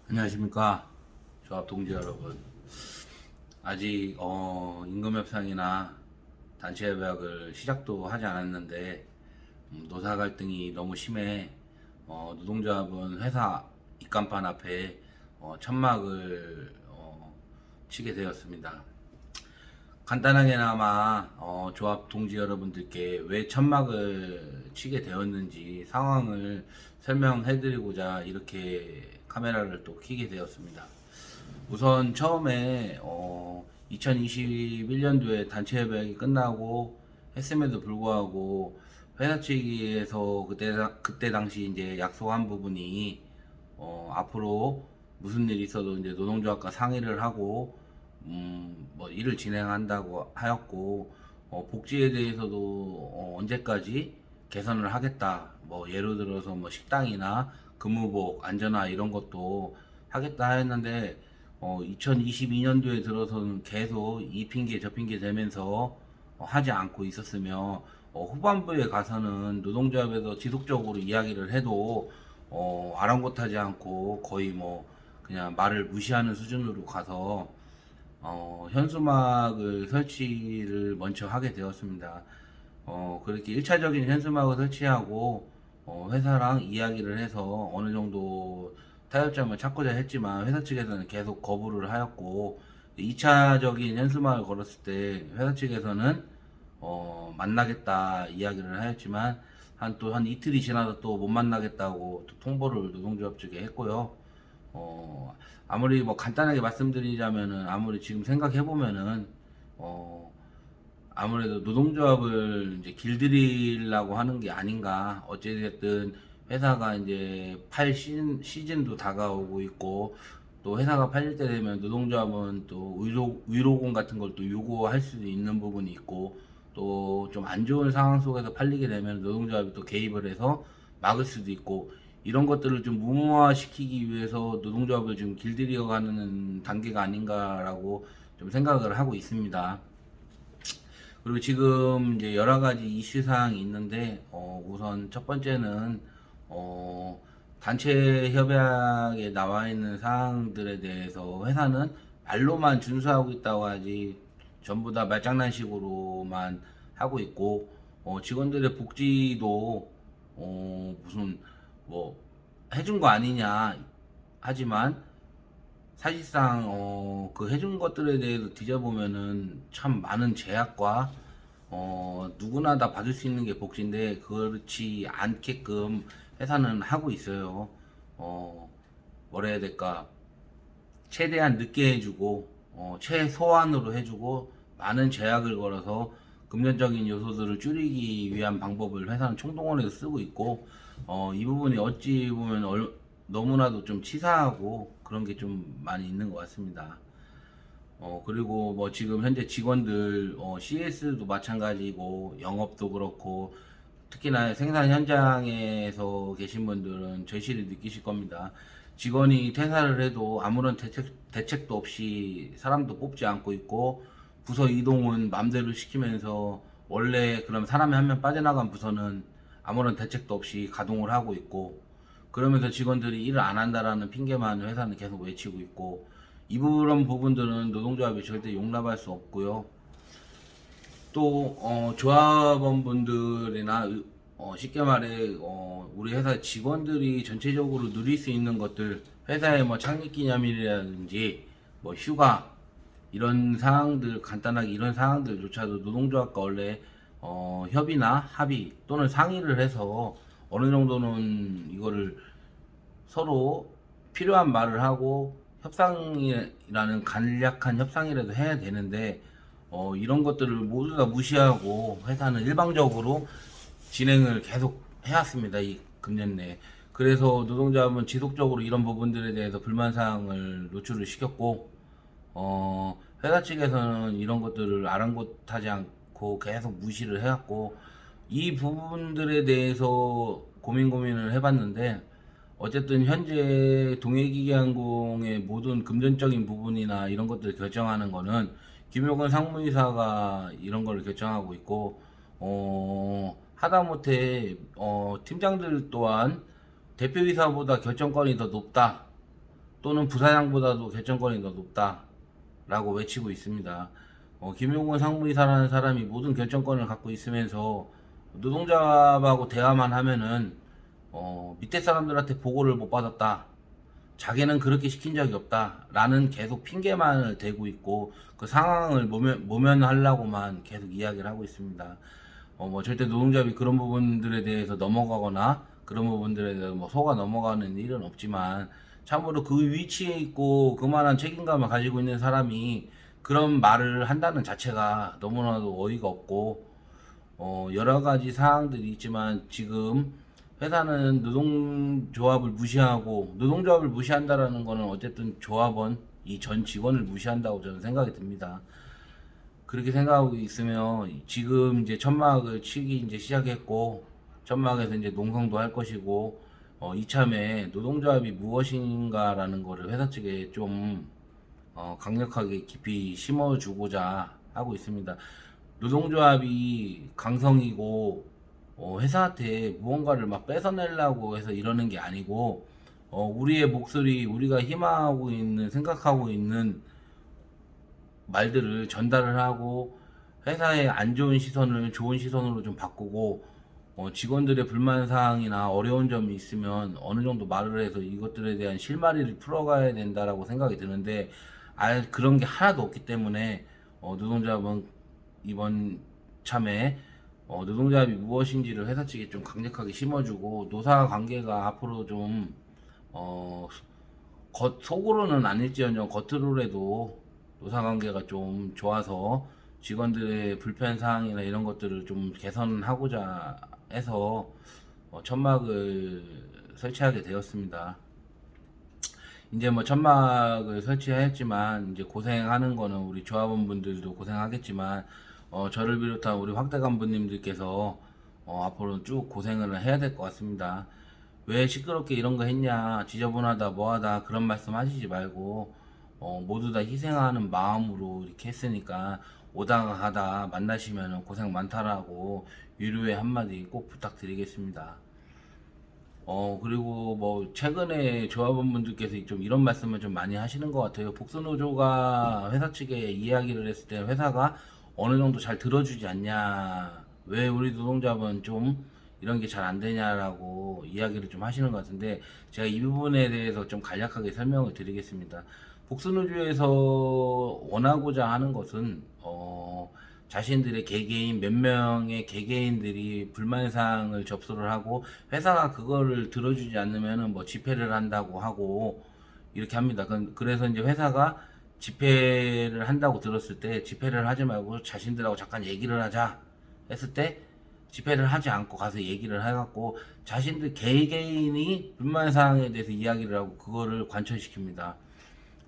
안녕하십니까 조합 동지 여러분. 아직 임금 협상이나 단체 협약을 시작도 하지 않았는데 노사 갈등이 너무 심해 노동조합은 회사 입간판 앞에 천막을 치게 되었습니다. 간단하게나마 조합 동지 여러분들께 왜 천막을 치게 되었는지 상황을 설명해드리고자 이렇게 카메라를 또 켜게 되었습니다. 우선 처음에 2021년도에 단체 협약이 끝나고 했음에도 불구하고 회사 측에서 그때 당시 이제 약속한 부분이 앞으로 무슨 일이 있어도 이제 노동조합과 상의를 하고 뭐 일을 진행한다고 하였고 복지에 대해서도 언제까지 개선을 하겠다. 뭐 예를 들어서 뭐 식당이나 근무복, 안전화 이런 것도 하겠다 했는데 2022년도에 들어서는 계속 이 핑계 저 핑계 대면서 하지 않고 있었으며 후반부에 가서는 노동조합에서 지속적으로 이야기를 해도 아랑곳하지 않고 거의 뭐 그냥 말을 무시하는 수준으로 가서 현수막을 설치를 먼저 하게 되었습니다. 그렇게 1차적인 현수막을 설치하고 회사랑 이야기를 해서 어느 정도 타협점을 찾고자 했지만 회사 측에서는 계속 거부를 하였고 2차적인 현수막을 걸었을 때 회사 측에서는 만나겠다 이야기를 하였지만 한 이틀이 지나서 또 못 만나겠다고 또 통보를 노동조합 측에 했고요. 아무리 뭐 간단하게 말씀드리자면은 아무리 지금 생각해 보면은 아무래도 노동조합을 이제 길들이려고 하는 게 아닌가. 어찌됐든 회사가 이제 팔 시즌도 다가오고 있고 또 회사가 팔릴 때 되면 노동조합은 또 위로금 같은 걸 또 요구할 수도 있는 부분이 있고 또 좀 안 좋은 상황 속에서 팔리게 되면 노동조합이 또 개입을 해서 막을 수도 있고 이런 것들을 좀 무모화시키기 위해서 노동조합을 좀 길들여가는 단계가 아닌가라고 좀 생각을 하고 있습니다. 그리고 지금 이제 여러 가지 이슈 사항이 있는데 우선 첫 번째는 단체 협약에 나와 있는 사항들에 대해서 회사는 말로만 준수하고 있다고 하지 전부 다 말장난식으로만 하고 있고 직원들의 복지도 무슨 뭐 해준 거 아니냐 하지만 사실상 그 해준 것들에 대해서 뒤져보면은 참 많은 제약과 누구나 다 받을 수 있는 게 복지인데 그렇지 않게끔 회사는 하고 있어요. 뭐라 해야 될까? 최대한 늦게 해주고 최소한으로 해주고 많은 제약을 걸어서 금전적인 요소들을 줄이기 위한 방법을 회사는 총동원해서 쓰고 있고 이 부분이 어찌 보면 너무나도 좀 치사하고 그런 게 좀 많이 있는 것 같습니다. 그리고 뭐 지금 현재 직원들 CS도 마찬가지고 영업도 그렇고 특히나 생산 현장에서 계신 분들은 절실히 느끼실 겁니다. 직원이 퇴사를 해도 아무런 대책도 없이 사람도 뽑지 않고 있고 부서 이동은 맘대로 시키면서 원래 그럼 사람이 한 명 빠져나간 부서는 아무런 대책도 없이 가동을 하고 있고 그러면서 직원들이 일을 안 한다라는 핑계만 회사는 계속 외치고 있고 이 부분들은 노동조합이 절대 용납할 수 없고요. 또 조합원분들이나 쉽게 말해 우리 회사 직원들이 전체적으로 누릴 수 있는 것들 회사의 뭐 창립기념일이라든지 뭐 휴가 이런 사항들 간단하게 이런 사항들조차도 노동조합과 원래 협의나 합의 또는 상의를 해서 어느 정도는 이거를 서로 필요한 말을 하고 협상이라는 간략한 협상이라도 해야 되는데 이런 것들을 모두 다 무시하고 회사는 일방적으로 진행을 계속 해왔습니다. 이 금년 내에. 그래서 노동조합은 지속적으로 이런 부분들에 대해서 불만사항을 노출을 시켰고 회사 측에서는 이런 것들을 아랑곳하지 않고 계속 무시를 해왔고 이 부분들에 대해서 고민을 해봤는데 어쨌든 현재 동해기계항공의 모든 금전적인 부분이나 이런 것들을 결정하는 거는 김효근 상무이사가 이런 걸 결정하고 있고 하다못해 팀장들 또한 대표이사보다 결정권이 더 높다 또는 부사장보다도 결정권이 더 높다라고 외치고 있습니다. 김용건 상무이사라는 사람이 모든 결정권을 갖고 있으면서 노동조합하고 대화만 하면은 밑에 사람들한테 보고를 못 받았다. 자기는 그렇게 시킨 적이 없다라는 계속 핑계만을 대고 있고 그 상황을 모면하려고만 계속 이야기를 하고 있습니다. 뭐 절대 노동조합이 그런 부분들에 대해서 넘어가거나 그런 부분들에 대해서 뭐 속아 넘어가는 일은 없지만 참으로 그 위치에 있고 그만한 책임감을 가지고 있는 사람이 그런 말을 한다는 자체가 너무나도 어이가 없고 여러 가지 사항들이 있지만 지금 회사는 노동조합을 무시하고 노동조합을 무시한다라는 거는 어쨌든 조합원 이 전 직원을 무시한다고 저는 생각이 듭니다. 그렇게 생각하고 있으면 지금 이제 천막을 치기 이제 시작했고 천막에서 이제 농성도 할 것이고 이참에 노동조합이 무엇인가라는 거를 회사 측에 좀 강력하게 깊이 심어주고자 하고 있습니다. 노동조합이 강성이고 회사한테 무언가를 막 뺏어내려고 해서 이러는 게 아니고 우리의 목소리 우리가 희망하고 있는 생각하고 있는 말들을 전달을 하고 회사의 안 좋은 시선을 좋은 시선으로 좀 바꾸고 직원들의 불만 사항이나 어려운 점이 있으면 어느 정도 말을 해서 이것들에 대한 실마리를 풀어가야 된다라고 생각이 드는데 그런 게 하나도 없기 때문에 노동조합은 이번 참에 노동조합이 무엇인지를 회사 측에 좀 강력하게 심어주고 노사 관계가 앞으로 좀 속으로는 아닐지언정 겉으로라도 노사 관계가 좀 좋아서 직원들의 불편 사항이나 이런 것들을 좀 개선하고자 해서 천막을 설치하게 되었습니다. 이제 뭐 천막을 설치했지만 이제 고생하는 거는 우리 조합원분들도 고생하겠지만 저를 비롯한 우리 확대 간부님들께서 앞으로 쭉 고생을 해야 될 것 같습니다. 왜 시끄럽게 이런 거 했냐, 지저분하다, 뭐하다 그런 말씀 하시지 말고 모두 다 희생하는 마음으로 이렇게 했으니까 오다가 가다 만나시면 고생 많다라고 위로의 한마디 꼭 부탁드리겠습니다. 그리고 뭐 최근에 조합원분들께서 좀 이런 말씀을 좀 많이 하시는 것 같아요. 복수노조가 회사 측에 이야기를 했을 때 회사가 어느 정도 잘 들어주지 않냐, 왜 우리 노동자분 좀 이런 게 잘 안 되냐라고 이야기를 좀 하시는 것 같은데 제가 이 부분에 대해서 좀 간략하게 설명을 드리겠습니다. 복수노조에서 원하고자 하는 것은 자신들의 개개인 몇 명의 개개인들이 불만사항을 접수를 하고 회사가 그거를 들어주지 않으면 뭐 집회를 한다고 하고 이렇게 합니다. 그래서 이제 회사가 집회를 한다고 들었을 때 집회를 하지 말고 자신들하고 잠깐 얘기를 하자 했을 때 집회를 하지 않고 가서 얘기를 해갖고 자신들 개개인이 불만사항에 대해서 이야기를 하고 그거를 관철시킵니다.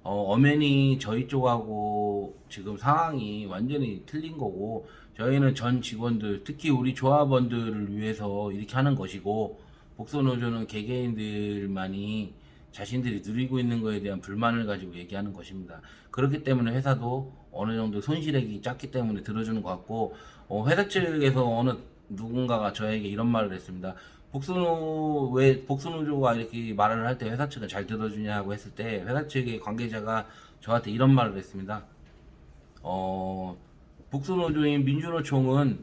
엄연히 저희 쪽하고 지금 상황이 완전히 틀린 거고 저희는 전 직원들 특히 우리 조합원들을 위해서 이렇게 하는 것이고 복선노조는 개개인들만이 자신들이 누리고 있는 것에 대한 불만을 가지고 얘기하는 것입니다. 그렇기 때문에 회사도 어느 정도 손실액이 작기 때문에 들어주는 것 같고 회사 측에서 어느 누군가가 저에게 이런 말을 했습니다. 왜 복수노조가 이렇게 말을 할 때 회사 측은 잘 들어주냐고 했을 때 회사 측의 관계자가 저한테 이런 말을 했습니다. 복수노조인 민주노총은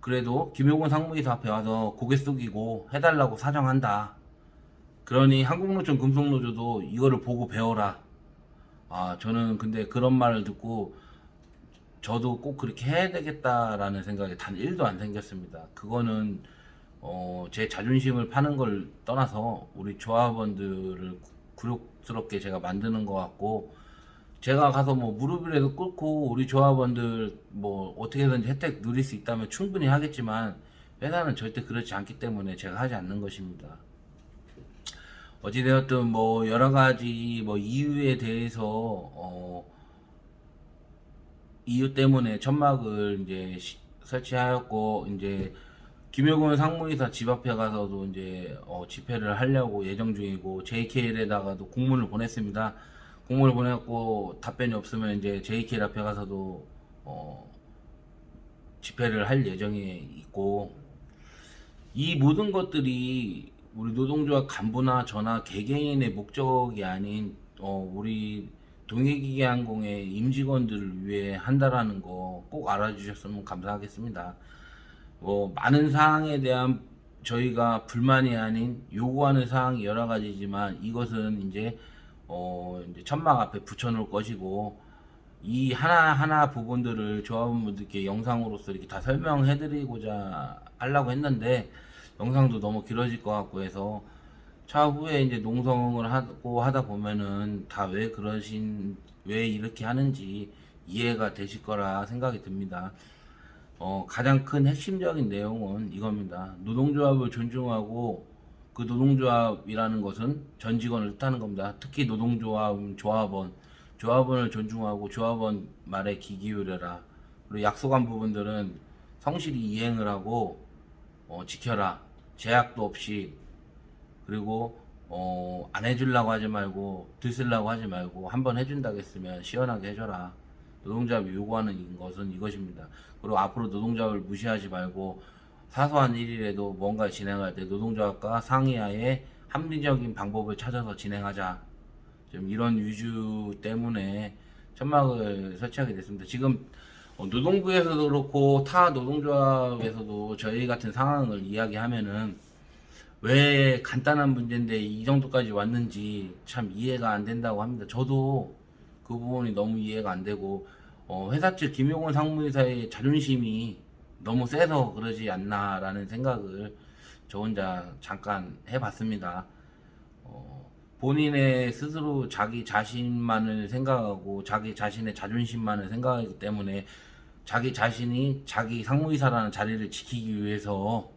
그래도 김용건 상무이사 앞에 와서 고개 숙이고 해달라고 사정한다. 그러니 한국노총 금속노조도 이거를 보고 배워라. 저는 근데 그런 말을 듣고 저도 꼭 그렇게 해야 되겠다라는 생각이 단 1도 안 생겼습니다. 그거는 제 자존심을 파는 걸 떠나서 우리 조합원들을 굴욕스럽게 제가 만드는 것 같고 제가 가서 뭐 무릎이라도 꿇고 우리 조합원들 뭐 어떻게든지 혜택 누릴 수 있다면 충분히 하겠지만 회사는 절대 그렇지 않기 때문에 제가 하지 않는 것입니다. 어찌되었든 뭐 여러 가지 뭐 이유에 대해서 이유 때문에 천막을 이제 설치하였고 이제 김효근 상무이사 집 앞에 가서도 이제 집회를 하려고 예정 중이고 JKL에다가도 공문을 보냈습니다. 공문을 보냈고 답변이 없으면 이제 JKL 앞에 가서도 집회를 할 예정에 있고 이 모든 것들이 우리 노동조합 간부나 저나 개개인의 목적이 아닌 우리 동해기계항공의 임직원들을 위해 한다라는 거 꼭 알아주셨으면 감사하겠습니다. 많은 사항에 대한 저희가 불만이 아닌 요구하는 사항이 여러 가지지만 이것은 이제 천막 앞에 붙여놓을 것이고 이 하나하나 부분들을 조합원분들께 영상으로서 이렇게 다 설명해드리고자 하려고 했는데 영상도 너무 길어질 것 같고 해서 차후에 이제 농성을 하고 하다 보면은 다 왜 이렇게 하는지 이해가 되실 거라 생각이 듭니다. 가장 큰 핵심적인 내용은 이겁니다. 노동조합을 존중하고 그 노동조합이라는 것은 전 직원을 뜻하는 겁니다. 특히 노동조합은 조합원을 존중하고 조합원 말에 귀 기울여라. 그리고 약속한 부분들은 성실히 이행을 하고 지켜라. 제약도 없이. 그리고 안 해주려고 하지 말고 들쓰려고 하지 말고 한번 해준다고 했으면 시원하게 해줘라. 노동조합이 요구하는 것은 이것입니다. 그리고 앞으로 노동조합을 무시하지 말고 사소한 일이라도 뭔가 진행할 때 노동조합과 상의하에 합리적인 방법을 찾아서 진행하자. 좀 이런 위주 때문에 천막을 설치하게 됐습니다. 지금 노동부에서도 그렇고 타 노동조합에서도 저희 같은 상황을 이야기하면은 왜 간단한 문제인데 이 정도까지 왔는지 참 이해가 안 된다고 합니다. 저도 그 부분이 너무 이해가 안 되고 회사 측 김용원 상무이사의 자존심이 너무 세서 그러지 않나라는 생각을 저 혼자 잠깐 해봤습니다. 본인의 스스로 자기 자신만을 생각하고 자기 자신의 자존심만을 생각하기 때문에 자기 자신이 자기 상무이사라는 자리를 지키기 위해서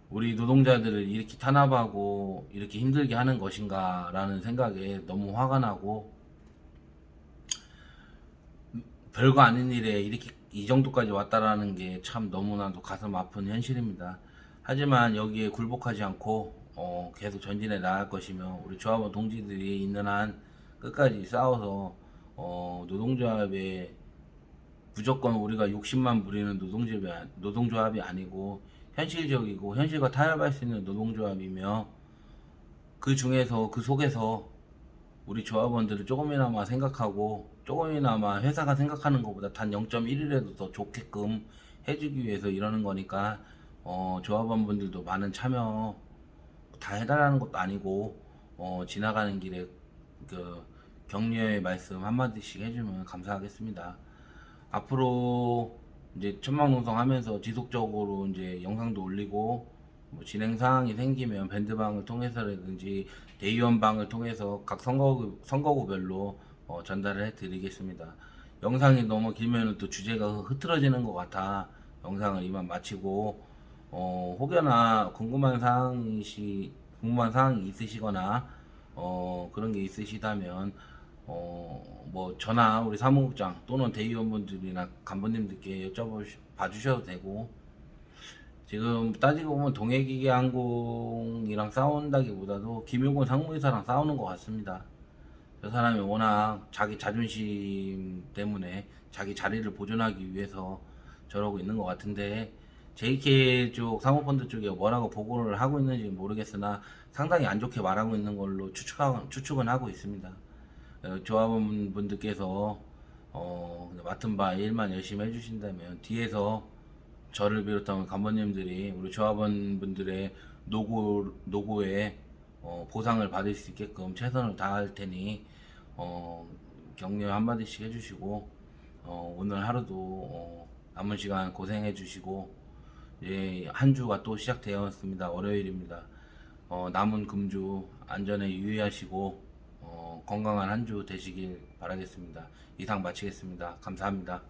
우리 노동자들을 이렇게 탄압하고 이렇게 힘들게 하는 것인가 라는 생각에 너무 화가 나고 별거 아닌 일에 이렇게 이 정도까지 왔다라는 게 참 너무나도 가슴 아픈 현실입니다. 하지만 여기에 굴복하지 않고 계속 전진해 나갈 것이며 우리 조합원 동지들이 있는 한 끝까지 싸워서 노동조합에 무조건 우리가 욕심만 부리는 노동조합이 아니고 현실적이고 현실과 타협할 수 있는 노동조합이며 그 중에서 그 속에서 우리 조합원들을 조금이나마 생각하고 조금이나마 회사가 생각하는 것보다 단 0.1이라도 더 좋게끔 해주기 위해서 이러는 거니까 조합원분들도 많은 참여 다 해달라는 것도 아니고 지나가는 길에 그 격려의 말씀 한마디씩 해주면 감사하겠습니다. 앞으로 이제 천막농성 하면서 지속적으로 이제 영상도 올리고 뭐 진행 사항이 생기면 밴드방을 통해서라든지 대의원방을 통해서 각 선거구별로 전달을 해드리겠습니다. 영상이 너무 길면 또 주제가 흐트러지는 것 같아 영상을 이만 마치고 혹여나 궁금한 사항이 있으시거나 그런 게 있으시다면 뭐 저나 우리 사무국장 또는 대의원분들이나 간부님들께 여쭤봐 주셔도 되고 지금 따지고 보면 동해기계항공이랑 싸운다기보다도 김용곤 상무이사랑 싸우는 것 같습니다. 저 사람이 워낙 자기 자존심 때문에 자기 자리를 보존하기 위해서 저러고 있는 것 같은데 JK 쪽 사모펀드 쪽에 뭐라고 보고를 하고 있는지 모르겠으나 상당히 안 좋게 말하고 있는 걸로 추측은 하고 있습니다. 조합원분들께서 맡은 바 일만 열심히 해주신다면 뒤에서 저를 비롯한 간부님들이 우리 조합원분들의 노고에 보상을 받을 수 있게끔 최선을 다할 테니 격려 한마디씩 해주시고 오늘 하루도 남은 시간 고생해 주시고 이제 한 주가 또 시작되었습니다. 월요일입니다. 남은 금주 안전에 유의하시고 건강한 한 주 되시길 바라겠습니다. 이상 마치겠습니다. 감사합니다.